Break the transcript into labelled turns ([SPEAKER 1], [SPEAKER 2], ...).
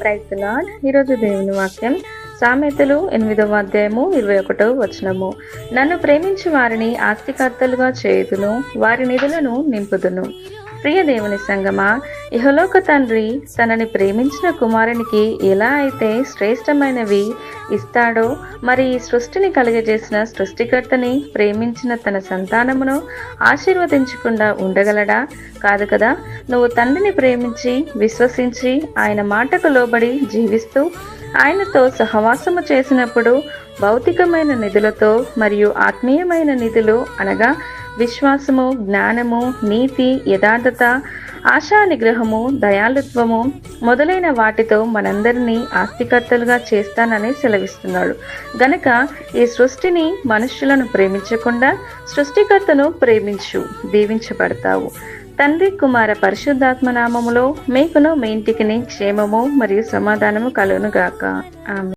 [SPEAKER 1] Praise the lord. ఈరోజు దేవుని వాక్యం సామెతలు 8వ అధ్యాయము 21వ వచనము. నన్ను ప్రేమించు వారిని ఆస్తికర్తలుగా చేయుదును, వారి నిధులను నింపుదును. ప్రియ దేవుని సంగమా, ఇహలోక తండ్రి తనని ప్రేమించిన కుమారునికి ఎలా అయితే శ్రేష్టమైనవి ఇస్తాడో, మరి ఈ సృష్టిని కలుగజేసిన సృష్టికర్తని ప్రేమించిన తన సంతానమును ఆశీర్వదించకుండా ఉండగలడా? కాదు కదా. నువ్వు తండ్రిని ప్రేమించి విశ్వసించి ఆయన మాటకు లోబడి జీవిస్తూ ఆయనతో సహవాసము చేసినప్పుడు భౌతికమైన నిధులతో మరియు ఆత్మీయమైన నిధులు అనగా విశ్వాసము, జ్ఞానము, నీతి, యథార్థత, ఆశా నిగ్రహము, దయాళుత్వము మొదలైన వాటితో మనందరినీ ఆస్తికర్తలుగా చేస్తానని సెలవిస్తున్నాడు. గనక ఈ సృష్టిని, మనుష్యులను ప్రేమించకుండా సృష్టికర్తను ప్రేమించు, దీవించబడతావు. తండ్రి, కుమార, పరిశుద్ధాత్మ నామములో మీకును మీ ఇంటికిని క్షేమము మరియు సమాధానము కలుగును గాక. ఆమేన్.